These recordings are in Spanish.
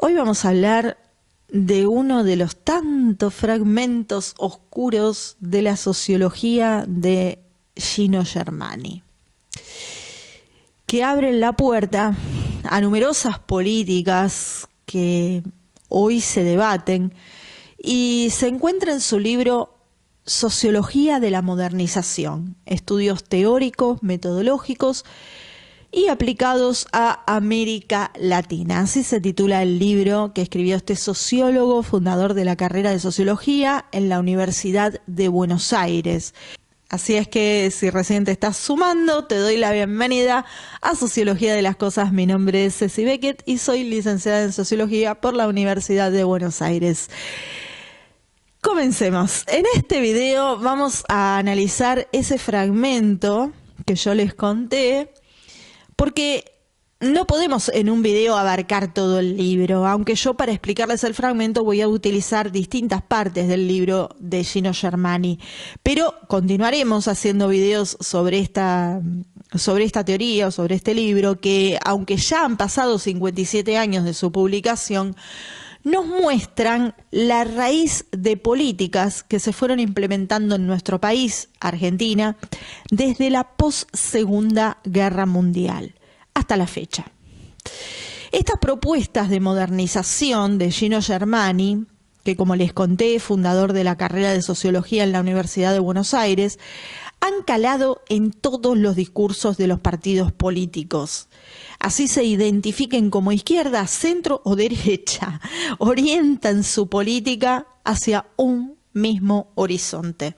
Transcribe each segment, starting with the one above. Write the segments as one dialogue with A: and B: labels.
A: Hoy vamos a hablar de uno de los tantos fragmentos oscuros de la sociología de Gino Germani, que abren la puerta a numerosas políticas que hoy se debaten y se encuentra en su libro Sociología de la Modernización, estudios teóricos, metodológicos y aplicados a América Latina. Así se titula el libro que escribió este sociólogo, fundador de la carrera de Sociología en la Universidad de Buenos Aires. Así es que si recién te estás sumando, te doy la bienvenida a Sociología de las Cosas. Mi nombre es Ceci Beckett y soy licenciada en Sociología por la Universidad de Buenos Aires. Comencemos. En este video vamos a analizar ese fragmento que yo les conté, porque no podemos en un video abarcar todo el libro, aunque yo para explicarles el fragmento voy a utilizar distintas partes del libro de Gino Germani, pero continuaremos haciendo videos sobre esta teoría o sobre este libro que, aunque ya han pasado 57 años de su publicación, nos muestran la raíz de políticas que se fueron implementando en nuestro país, Argentina, desde la post-Segunda Guerra Mundial hasta la fecha. Estas propuestas de modernización de Gino Germani, que como les conté, fundador de la carrera de Sociología en la Universidad de Buenos Aires, han calado en todos los discursos de los partidos políticos. Así se identifiquen como izquierda, centro o derecha, orientan su política hacia un mismo horizonte.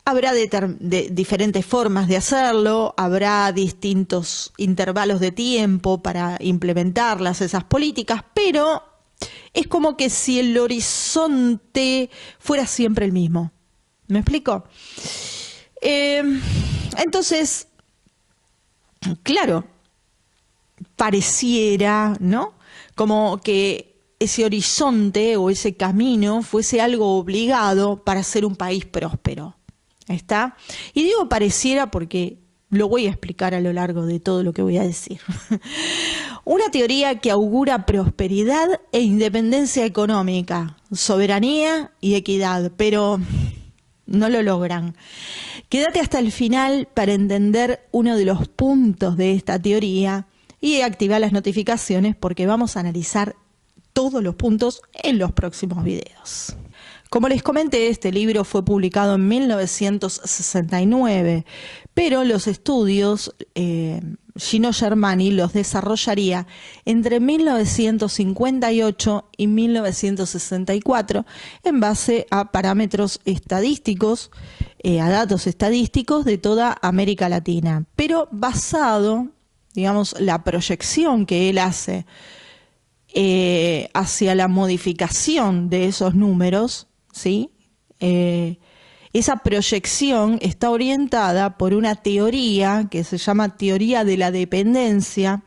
A: Habrá diferentes formas de hacerlo, habrá distintos intervalos de tiempo para implementarlas, esas políticas, pero es como que si el horizonte fuera siempre el mismo. ¿Me explico? Entonces, claro, pareciera, ¿no?, como que ese horizonte o ese camino fuese algo obligado para ser un país próspero. ¿Está? Y digo pareciera porque lo voy a explicar a lo largo de todo lo que voy a decir. Una teoría que augura prosperidad e independencia económica, soberanía y equidad, pero no lo logran. Quédate hasta el final para entender uno de los puntos de esta teoría y activa las notificaciones porque vamos a analizar todos los puntos en los próximos videos. Como les comenté, este libro fue publicado en 1969, pero los estudios Gino Germani los desarrollaría entre 1958 y 1964 en base a parámetros estadísticos, a datos estadísticos de toda América Latina, pero basado, digamos, la proyección que él hace hacia la modificación de esos números, ¿sí? Esa proyección está orientada por una teoría que se llama teoría de la dependencia,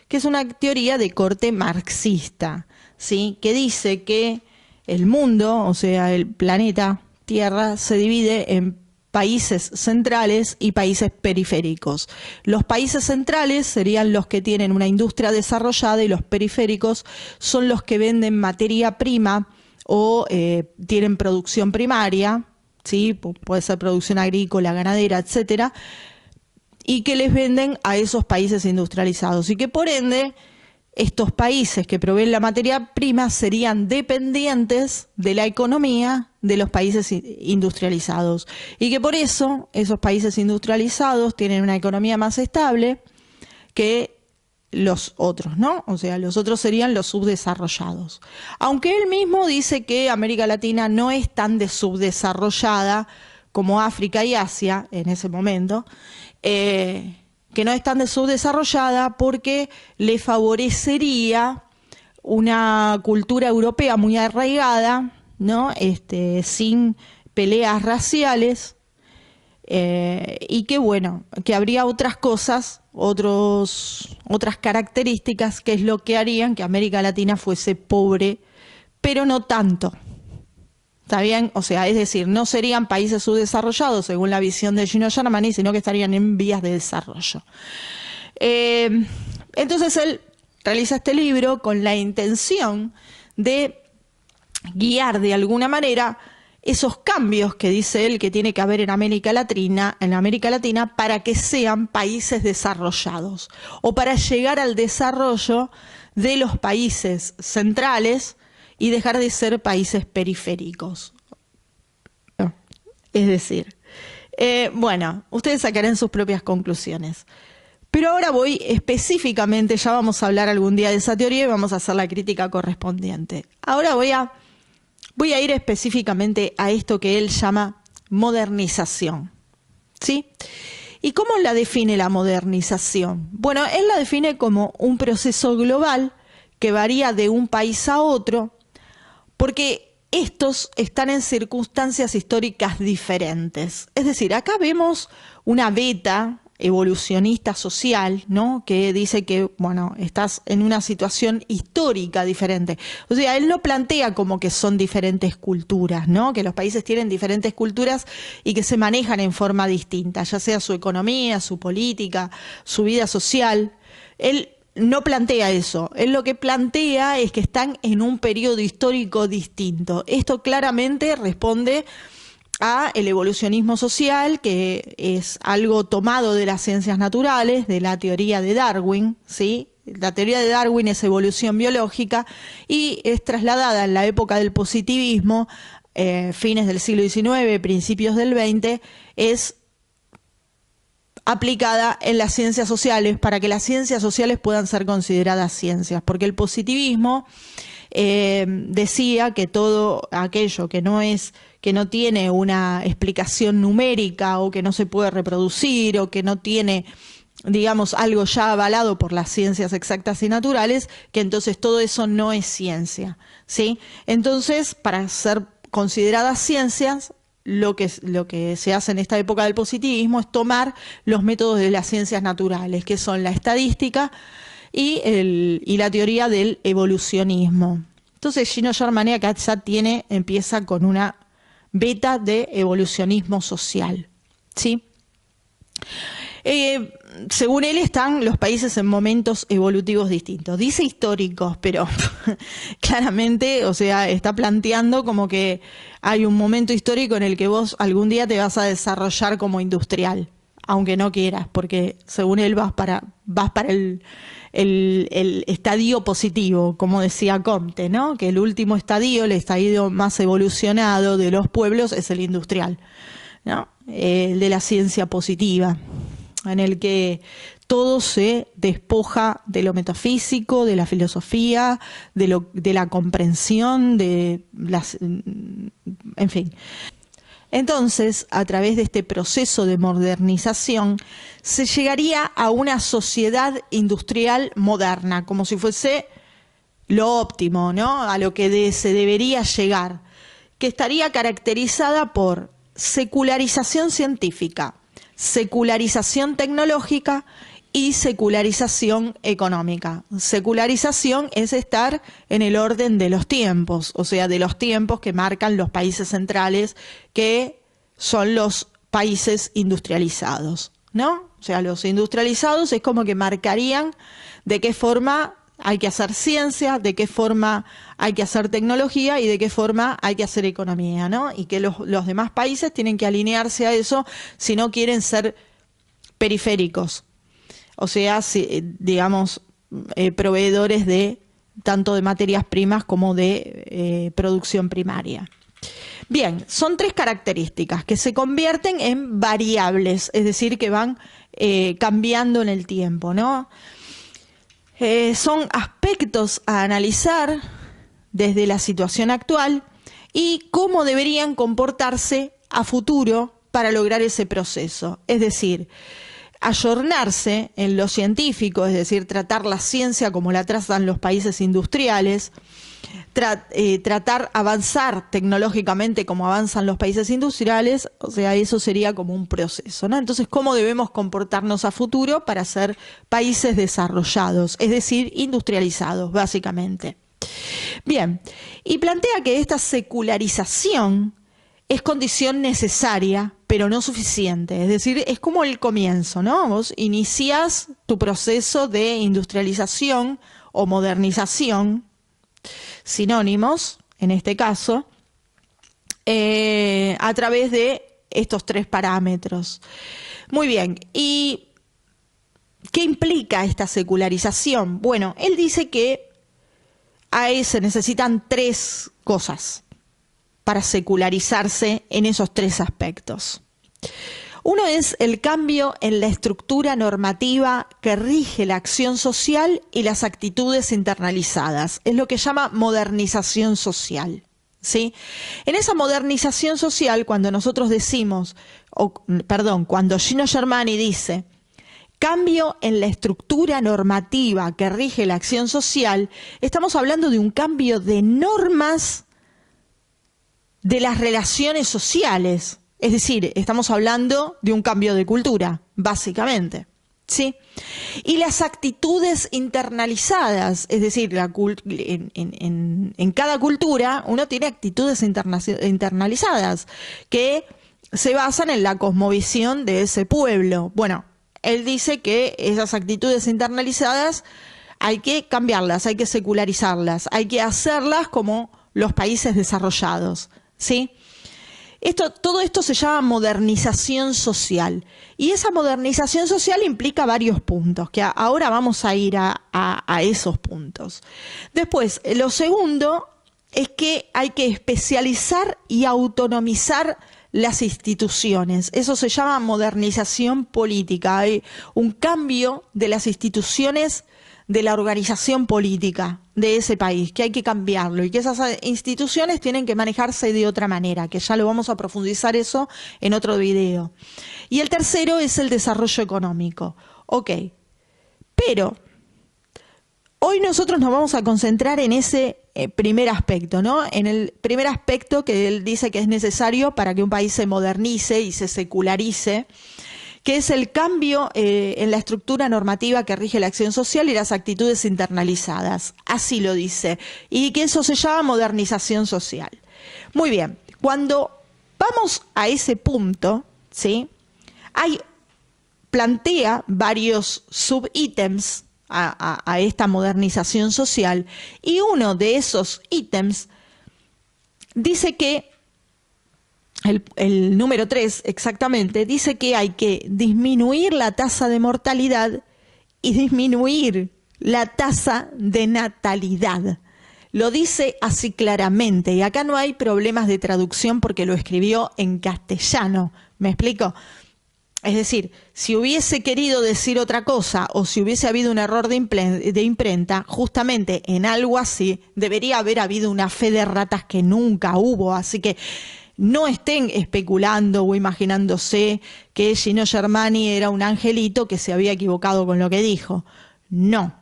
A: que es una teoría de corte marxista, ¿sí?, que dice que el mundo, o sea, el planeta Tierra, se divide en países centrales y países periféricos. Los países centrales serían los que tienen una industria desarrollada y los periféricos son los que venden materia prima o tienen producción primaria, ¿sí?, puede ser producción agrícola, ganadera, etcétera, y que les venden a esos países industrializados y que por ende estos países que proveen la materia prima serían dependientes de la economía de los países industrializados y que por eso esos países industrializados tienen una economía más estable que los otros, ¿no? O sea, los otros serían los subdesarrollados. Aunque él mismo dice que América Latina no es tan subdesarrollada como África y Asia en ese momento, que no es tan subdesarrollada porque le favorecería una cultura europea muy arraigada, ¿no?, sin peleas raciales, y que bueno, que habría otras cosas, otras características que es lo que harían que América Latina fuese pobre, pero no tanto. ¿Está bien? O sea, es decir, no serían países subdesarrollados según la visión de Gino Germani, sino que estarían en vías de desarrollo. Entonces él realiza este libro con la intención de guiar de alguna manera esos cambios que dice él que tiene que haber en América Latina, para que sean países desarrollados o para llegar al desarrollo de los países centrales y dejar de ser países periféricos. Es decir, bueno, ustedes sacarán sus propias conclusiones. Pero ahora voy específicamente, ya vamos a hablar algún día de esa teoría y vamos a hacer la crítica correspondiente. Ahora voy a ir específicamente a esto que él llama modernización, ¿sí? ¿Y cómo la define la modernización? Bueno, él la define como un proceso global que varía de un país a otro, porque estos están en circunstancias históricas diferentes. Es decir, acá vemos una beta evolucionista social, ¿no? Que dice que, bueno, estás en una situación histórica diferente. O sea, él no plantea como que son diferentes culturas, ¿no? Que los países tienen diferentes culturas y que se manejan en forma distinta, ya sea su economía, su política, su vida social. Él no plantea eso. Él lo que plantea es que están en un periodo histórico distinto. Esto claramente responde a el evolucionismo social, que es algo tomado de las ciencias naturales, de la teoría de Darwin, ¿sí? La teoría de Darwin es evolución biológica y es trasladada en la época del positivismo, fines del siglo XIX, principios del XX, es aplicada en las ciencias sociales para que las ciencias sociales puedan ser consideradas ciencias, porque el positivismo decía que todo aquello que no tiene una explicación numérica o que no se puede reproducir o que no tiene, digamos, algo ya avalado por las ciencias exactas y naturales, que entonces todo eso no es ciencia, ¿sí? Entonces, para ser consideradas ciencias, lo que se hace en esta época del positivismo es tomar los métodos de las ciencias naturales, que son la estadística y la teoría del evolucionismo. Entonces Gino Germani acá ya empieza con una beta de evolucionismo social, ¿sí? Según él están los países en momentos evolutivos distintos. Dice históricos, pero claramente, o sea, está planteando como que hay un momento histórico en el que vos algún día te vas a desarrollar como industrial, aunque no quieras, porque según él vas para el estadio positivo, como decía Comte, ¿no? Que el último estadio, el estadio más evolucionado de los pueblos es el industrial, ¿no? El de la ciencia positiva, en el que todo se despoja de lo metafísico, de la filosofía, de la comprensión, en fin. Entonces, a través de este proceso de modernización, se llegaría a una sociedad industrial moderna, como si fuese lo óptimo, ¿no? A lo que se debería llegar, que estaría caracterizada por secularización científica, secularización tecnológica y secularización económica. Secularización es estar en el orden de los tiempos, o sea, de los tiempos que marcan los países centrales, que son los países industrializados, ¿no? O sea, los industrializados es como que marcarían de qué forma hay que hacer ciencia, de qué forma hay que hacer tecnología y de qué forma hay que hacer economía, ¿no? Y que los demás países tienen que alinearse a eso si no quieren ser periféricos. O sea, digamos, proveedores de tanto de materias primas como de producción primaria. Bien, son 3 características que se convierten en variables, es decir, que van cambiando en el tiempo, ¿no? Son aspectos a analizar desde la situación actual y cómo deberían comportarse a futuro para lograr ese proceso. Es decir, ayornarse en lo científico, es decir, tratar la ciencia como la tratan los países industriales, tratar avanzar tecnológicamente como avanzan los países industriales, o sea, eso sería como un proceso, ¿no? Entonces, ¿cómo debemos comportarnos a futuro para ser países desarrollados, es decir, industrializados, básicamente? Bien, y plantea que esta secularización es condición necesaria, pero no suficiente. Es decir, es como el comienzo, ¿no? Vos iniciás tu proceso de industrialización o modernización, sinónimos en este caso, a través de estos 3 parámetros. Muy bien, ¿y qué implica esta secularización? Bueno, él dice que se necesitan 3 cosas para secularizarse en esos 3 aspectos. Uno es el cambio en la estructura normativa que rige la acción social y las actitudes internalizadas. Es lo que llama modernización social, ¿sí? En esa modernización social, cuando nosotros decimos, cuando Gino Germani dice cambio en la estructura normativa que rige la acción social, estamos hablando de un cambio de normas de las relaciones sociales. Es decir, estamos hablando de un cambio de cultura, básicamente, ¿sí? Y las actitudes internalizadas, es decir, en cada cultura uno tiene actitudes internalizadas que se basan en la cosmovisión de ese pueblo. Bueno, él dice que esas actitudes internalizadas hay que cambiarlas, hay que secularizarlas, hay que hacerlas como los países desarrollados, ¿sí? Todo esto se llama modernización social, y esa modernización social implica varios puntos, que ahora vamos a ir a esos puntos. Después, lo segundo es que hay que especializar y autonomizar las instituciones. Eso se llama modernización política. Hay un cambio de las instituciones de la organización política de ese país, que hay que cambiarlo y que esas instituciones tienen que manejarse de otra manera, que ya lo vamos a profundizar eso en otro video. Y el tercero es el desarrollo económico. Ok, pero hoy nosotros nos vamos a concentrar en ese primer aspecto, ¿no? En el primer aspecto que él dice que es necesario para que un país se modernice y se secularice, que es el cambio en la estructura normativa que rige la acción social y las actitudes internalizadas. Así lo dice. Y que eso se llama modernización social. Muy bien. Cuando vamos a ese punto, ¿sí? Plantea varios subítems a esta modernización social, y uno de esos ítems dice que el número 3 exactamente, dice que hay que disminuir la tasa de mortalidad y disminuir la tasa de natalidad. Lo dice así claramente, y acá no hay problemas de traducción porque lo escribió en castellano. ¿Me explico? Es decir, si hubiese querido decir otra cosa o si hubiese habido un error de imprenta, justamente en algo así debería haber habido una fe de ratas que nunca hubo. Así que no estén especulando o imaginándose que Gino Germani era un angelito que se había equivocado con lo que dijo. No.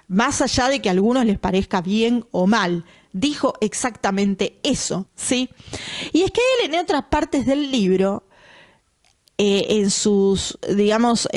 A: Más allá de que a algunos les parezca bien o mal, dijo exactamente eso, ¿sí? Y es que él en otras partes del libro, en sus, digamos,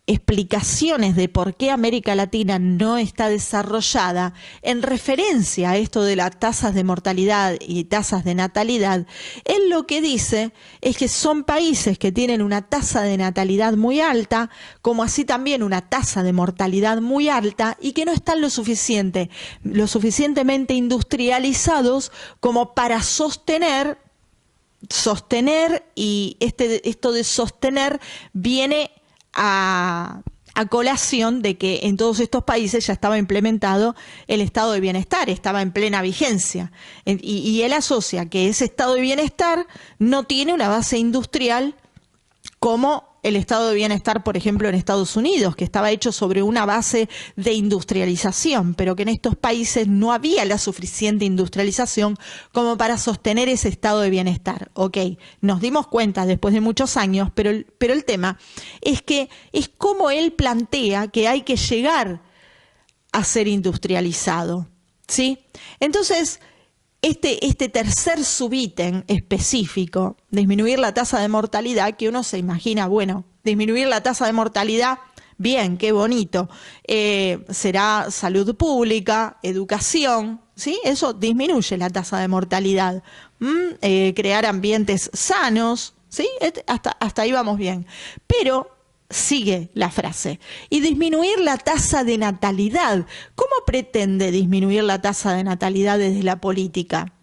A: explicaciones de por qué América Latina no está desarrollada, en referencia a esto de las tasas de mortalidad y tasas de natalidad, él lo que dice es que son países que tienen una tasa de natalidad muy alta, como así también una tasa de mortalidad muy alta, y que no están lo suficientemente industrializados como para sostener, y esto de sostener viene a colación de que en todos estos países ya estaba implementado el estado de bienestar, estaba en plena vigencia. Y él asocia que ese estado de bienestar no tiene una base industrial como el estado de bienestar, por ejemplo, en Estados Unidos, que estaba hecho sobre una base de industrialización, pero que en estos países no había la suficiente industrialización como para sostener ese estado de bienestar. Ok, nos dimos cuenta después de muchos años, pero el tema es que es como él plantea que hay que llegar a ser industrializado, ¿sí? Entonces, este tercer subítem específico, disminuir la tasa de mortalidad, que uno se imagina, bueno, disminuir la tasa de mortalidad, bien, qué bonito, será salud pública, educación, ¿sí? Eso disminuye la tasa de mortalidad. Crear ambientes sanos, ¿sí? Hasta ahí vamos bien. Pero sigue la frase. Y disminuir la tasa de natalidad. ¿Cómo pretende disminuir la tasa de natalidad desde la política?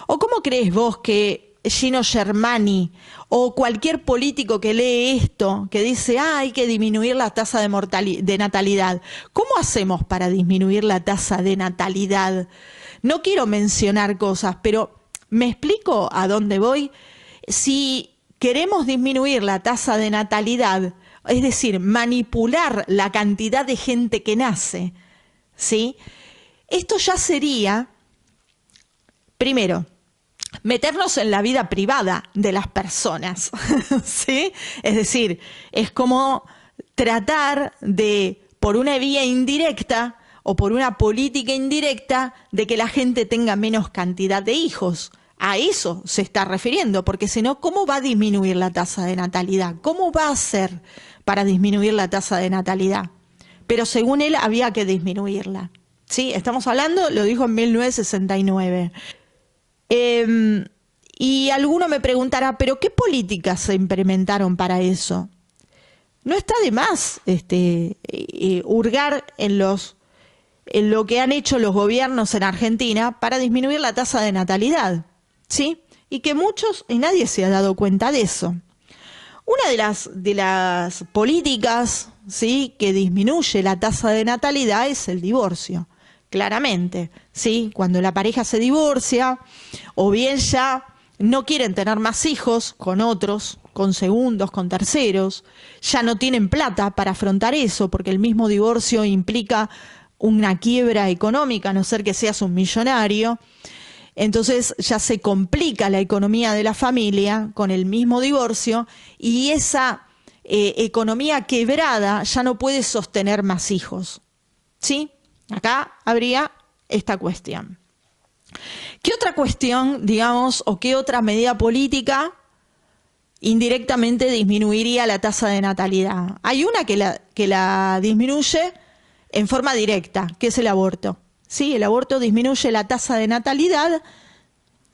A: ¿O cómo crees vos que Gino Germani o cualquier político que lee esto, que dice, hay que disminuir la tasa de natalidad? ¿Cómo hacemos para disminuir la tasa de natalidad? No quiero mencionar cosas, pero ¿me explico a dónde voy? Si queremos disminuir la tasa de natalidad, es decir, manipular la cantidad de gente que nace, ¿sí? Esto ya sería, primero, meternos en la vida privada de las personas, ¿sí? Es decir, es como tratar de, por una vía indirecta o por una política indirecta, de que la gente tenga menos cantidad de hijos. A eso se está refiriendo, porque si no, ¿cómo va a disminuir la tasa de natalidad? ¿Cómo va a hacer para disminuir la tasa de natalidad? Pero según él había que disminuirla. ¿Sí? Estamos hablando, lo dijo en 1969. Y alguno me preguntará, ¿pero qué políticas se implementaron para eso? No está de más hurgar en lo que han hecho los gobiernos en Argentina para disminuir la tasa de natalidad, ¿sí? Y que muchos, y nadie se ha dado cuenta de eso. Una de las políticas, ¿sí?, que disminuye la tasa de natalidad es el divorcio, claramente, ¿sí? Cuando la pareja se divorcia, o bien ya no quieren tener más hijos con otros, con segundos, con terceros, ya no tienen plata para afrontar eso, porque el mismo divorcio implica una quiebra económica, a no ser que seas un millonario. Entonces ya se complica la economía de la familia con el mismo divorcio, y esa economía quebrada ya no puede sostener más hijos, ¿sí? Acá habría esta cuestión. ¿Qué otra cuestión, digamos, o qué otra medida política indirectamente disminuiría la tasa de natalidad? Hay una que la disminuye en forma directa, que es el aborto. Sí, el aborto disminuye la tasa de natalidad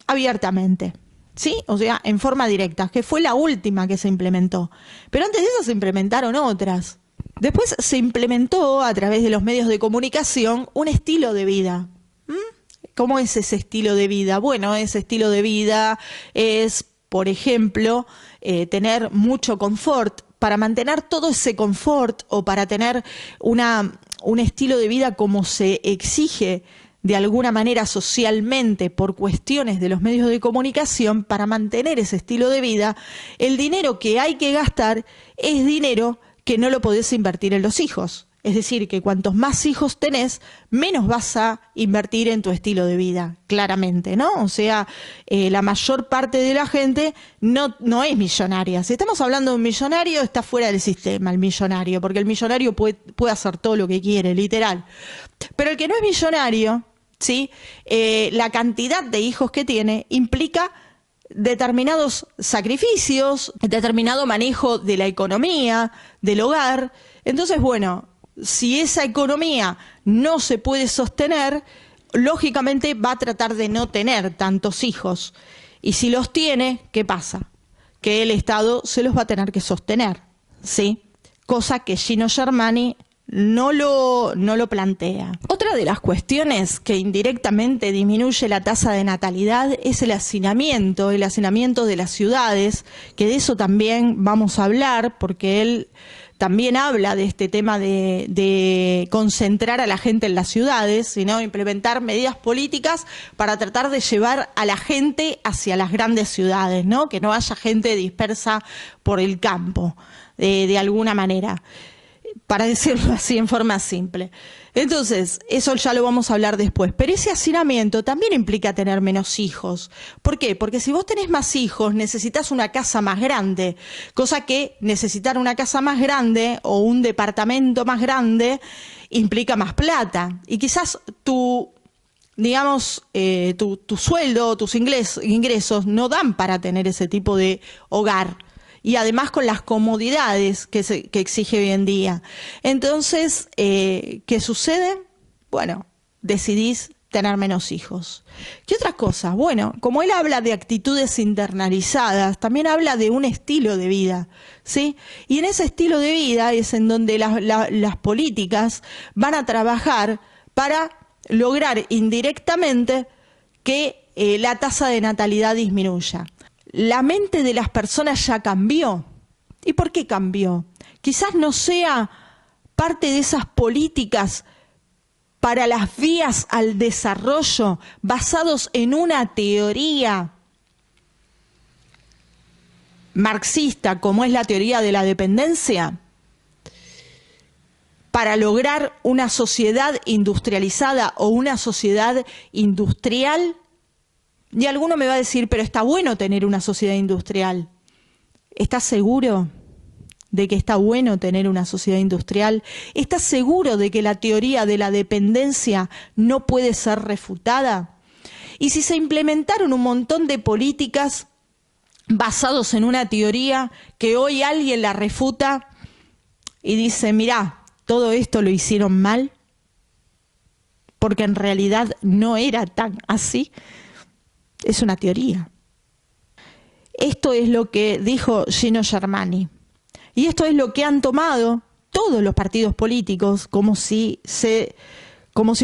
A: abiertamente, ¿sí? O sea, en forma directa, que fue la última que se implementó. Pero antes de eso se implementaron otras. Después se implementó a través de los medios de comunicación un estilo de vida. ¿Cómo es ese estilo de vida? Bueno, ese estilo de vida es, por ejemplo, tener mucho confort. Para mantener todo ese confort o para tener un estilo de vida como se exige de alguna manera socialmente por cuestiones de los medios de comunicación, para mantener ese estilo de vida, el dinero que hay que gastar es dinero que no lo podés invertir en los hijos. Es decir, que cuantos más hijos tenés, menos vas a invertir en tu estilo de vida, claramente, ¿no? O sea, la mayor parte de la gente no es millonaria. Si estamos hablando de un millonario, está fuera del sistema el millonario, porque el millonario puede hacer todo lo que quiere, literal. Pero el que no es millonario, ¿sí? La cantidad de hijos que tiene implica determinados sacrificios, determinado manejo de la economía, del hogar. Entonces, bueno, si esa economía no se puede sostener, lógicamente va a tratar de no tener tantos hijos. Y si los tiene, ¿qué pasa? Que el Estado se los va a tener que sostener, ¿sí? Cosa que Gino Germani no lo plantea. Otra de las cuestiones que indirectamente disminuye la tasa de natalidad es el hacinamiento de las ciudades, que de eso también vamos a hablar, porque él también habla de este tema de concentrar a la gente en las ciudades, sino implementar medidas políticas para tratar de llevar a la gente hacia las grandes ciudades, ¿no? Que no haya gente dispersa por el campo, de alguna manera, para decirlo así en forma simple. Entonces, eso ya lo vamos a hablar después. Pero ese hacinamiento también implica tener menos hijos. ¿Por qué? Porque si vos tenés más hijos, necesitas una casa más grande. Cosa que necesitar una casa más grande o un departamento más grande implica más plata. Y quizás tu sueldo, tus ingresos no dan para tener ese tipo de hogar. Y además con las comodidades que exige hoy en día. Entonces, ¿qué sucede? Bueno, decidís tener menos hijos. ¿Qué otras cosas? Bueno, como él habla de actitudes internalizadas, también habla de un estilo de vida, ¿sí? Y en ese estilo de vida es en donde las políticas van a trabajar para lograr indirectamente que la tasa de natalidad disminuya. La mente de las personas ya cambió. ¿Y por qué cambió? Quizás no sea parte de esas políticas para las vías al desarrollo basados en una teoría marxista como es la teoría de la dependencia, para lograr una sociedad industrializada o una sociedad industrial. Y alguno me va a decir, pero está bueno tener una sociedad industrial. ¿Estás seguro de que está bueno tener una sociedad industrial? ¿Estás seguro de que la teoría de la dependencia no puede ser refutada? Y si se implementaron un montón de políticas basados en una teoría que hoy alguien la refuta y dice, mirá, todo esto lo hicieron mal, porque en realidad no era tan así, es una teoría. Esto es lo que dijo Gino Germani. Y esto es lo que han tomado todos los partidos políticos como si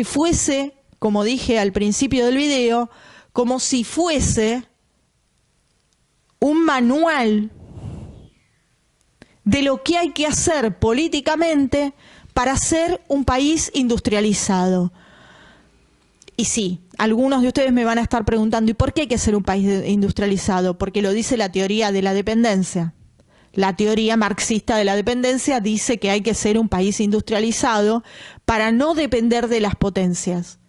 A: fuese, como dije al principio del video, como si fuese un manual de lo que hay que hacer políticamente para ser un país industrializado. Y sí, algunos de ustedes me van a estar preguntando, ¿y por qué hay que ser un país industrializado? Porque lo dice la teoría de la dependencia. La teoría marxista de la dependencia dice que hay que ser un país industrializado para no depender de las potencias.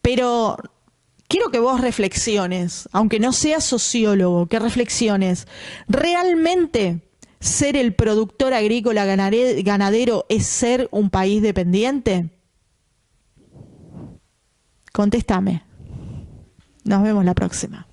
A: Pero quiero que vos reflexiones, aunque no seas sociólogo, que reflexiones. ¿Realmente ser el productor agrícola ganadero es ser un país dependiente? Contéstame. Nos vemos la próxima.